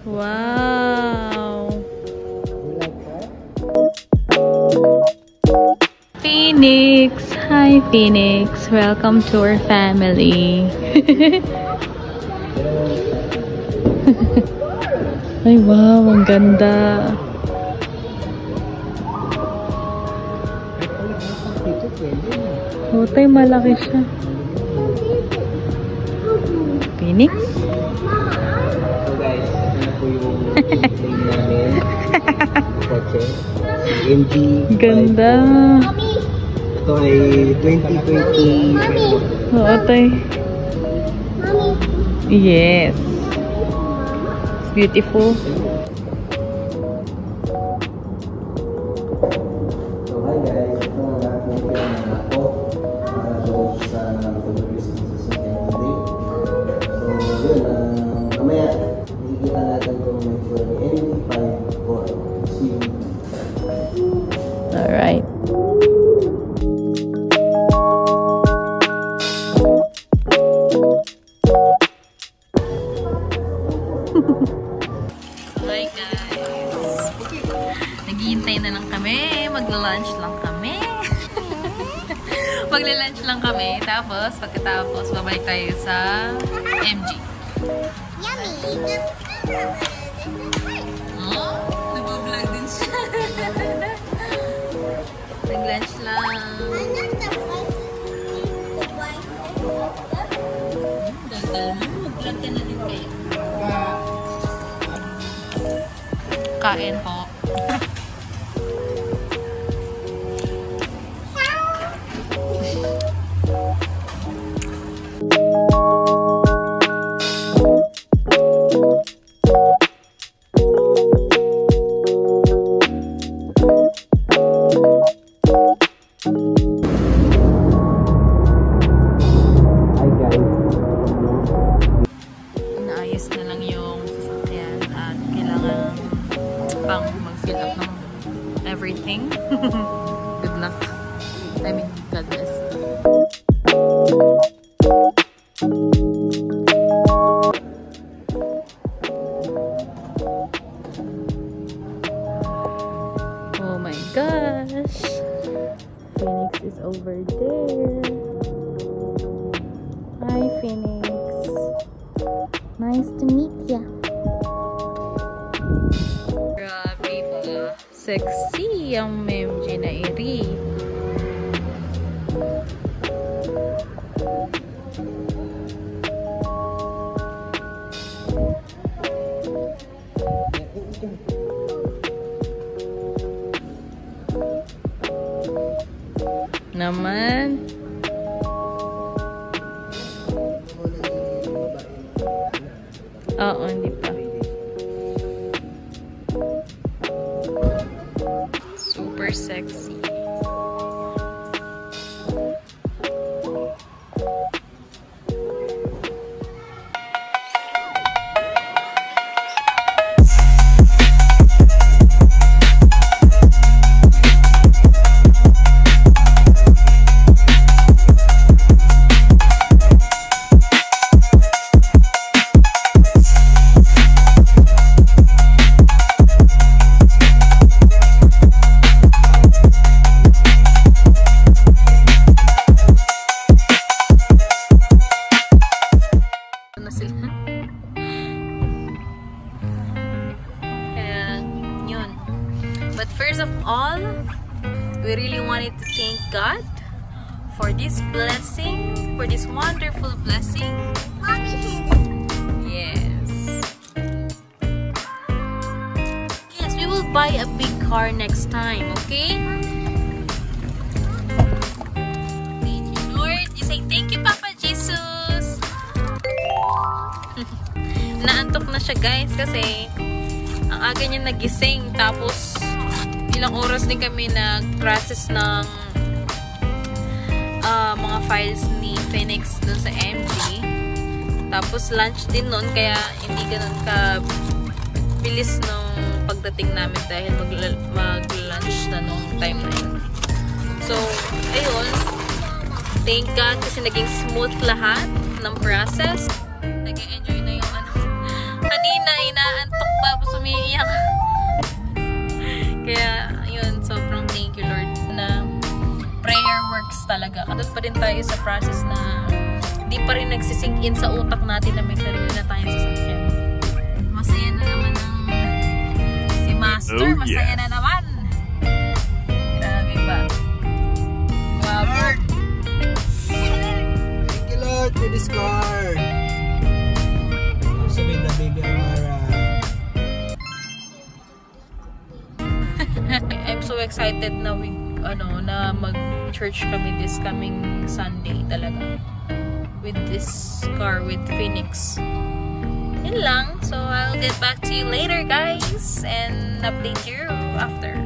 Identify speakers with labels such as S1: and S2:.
S1: Wow! Phoenix! Hi, Phoenix! Welcome to our family! Ay, wow! Ang ganda! Hutay, malaki siya. Phoenix?
S2: So guys, ano po yung plane namin? Kotse. MG.
S1: Ganda!
S2: Ito ay 2020.
S1: Oo, tay. Yes. It's beautiful.
S2: So hi guys, ito ang aking pinanganak ko para doon sa pag-Christmas sa second day. So yun, mamaya nakikita natin kung may itsura ni MD54. See you.
S1: Alright. Hi guys! Naghihintay na lang kami. Magla-lunch lang kami. Magla-lunch lang kami. Tapos, pagkatapos, babalik tayo sa MG.
S3: Yummy!
S1: Oh, nag-vlog din siya. Nag-lunch lang. Dagdal mo. Mag-vlog ka na din kayo. Kain po.
S2: Hi guys.
S1: Naayos na lang yung sasakyan at kailangan pang mag-fill up ng everything. Good luck. I mean, God bless. Oh my gosh! Phoenix is over there. Hi, Phoenix. Nice to meet ya. Grabe pa. Sexy ang MG na iri. Naman. Oo, hindi pa. Super sexy. thank God for this blessing, for this wonderful blessing. Yes. Yes, we will buy a big car next time, okay? Thank you, Lord. You say thank you, Papa Jesus. Naantok na siya, guys, kasi ang aga niya nagising. Tapos ilang oras din kami nag-process ng mga files ni Phoenix dun sa MG. Tapos lunch din nun, kaya hindi ganun ka bilis nung pagdating namin dahil mag-lunch na nung time na yun. So, ayun. Thank God kasi naging smooth lahat ng process. Nag-enjoy na yung ano. Kanina, inaantok tapos umiiyak. Kaya, yun, sobrang thank you, Lord, na prayer works talaga. Katulad pa rin tayo sa process na di pa rin nagsisink in sa utak natin na may sarili na tayong sasakyan. Masaya na naman ang si Master. Masaya na naman. Grabe ba? Wow, Lord.
S2: Thank you, Lord, for this car. Sabihin na baby Amara.
S1: I'm so excited na na mag-church kami this coming Sunday talaga. With this car, with Phoenix. Yun lang. So, I'll get back to you later, guys. And update you after.